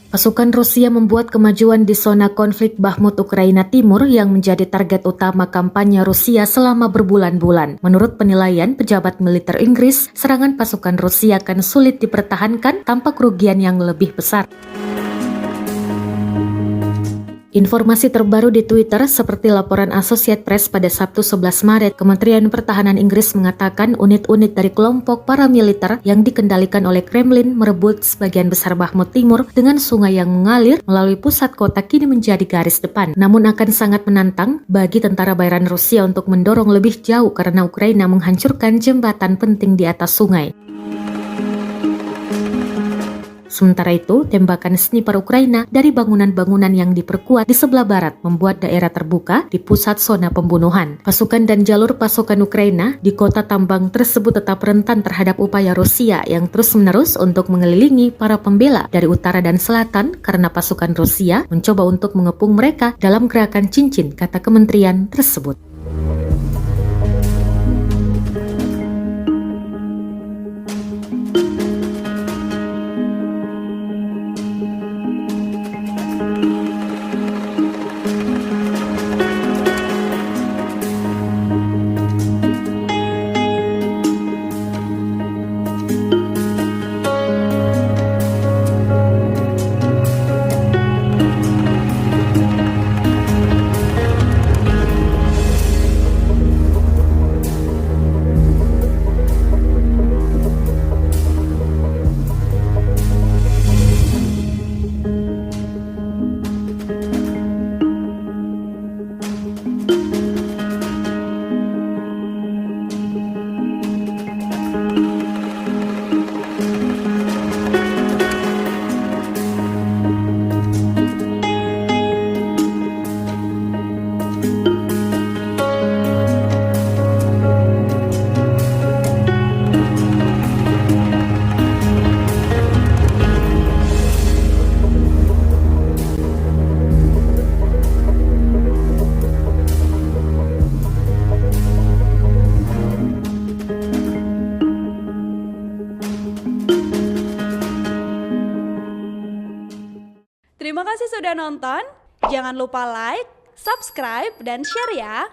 Pasukan Rusia membuat kemajuan di zona konflik Bakhmut Ukraina Timur yang menjadi target utama kampanye Rusia selama berbulan-bulan. Menurut penilaian pejabat militer Inggris, serangan pasukan Rusia akan sulit dipertahankan tanpa kerugian yang lebih besar. Informasi terbaru di Twitter seperti laporan Associated Press pada Sabtu 11 Maret, Kementerian Pertahanan Inggris mengatakan unit-unit dari kelompok paramiliter yang dikendalikan oleh Kremlin merebut sebagian besar Bakhmut Timur dengan sungai yang mengalir melalui pusat kota kini menjadi garis depan. Namun akan sangat menantang bagi tentara bayaran Rusia untuk mendorong lebih jauh karena Ukraina menghancurkan jembatan penting di atas sungai. Sementara itu, tembakan sniper Ukraina dari bangunan-bangunan yang diperkuat di sebelah barat membuat daerah terbuka di pusat zona pembunuhan. Pasukan dan jalur pasukan Ukraina di kota tambang tersebut tetap rentan terhadap upaya Rusia yang terus-menerus untuk mengelilingi para pembela dari utara dan selatan karena pasukan Rusia mencoba untuk mengepung mereka dalam gerakan cincin, kata kementerian tersebut. Terima kasih sudah nonton. Jangan lupa like, subscribe, dan share ya.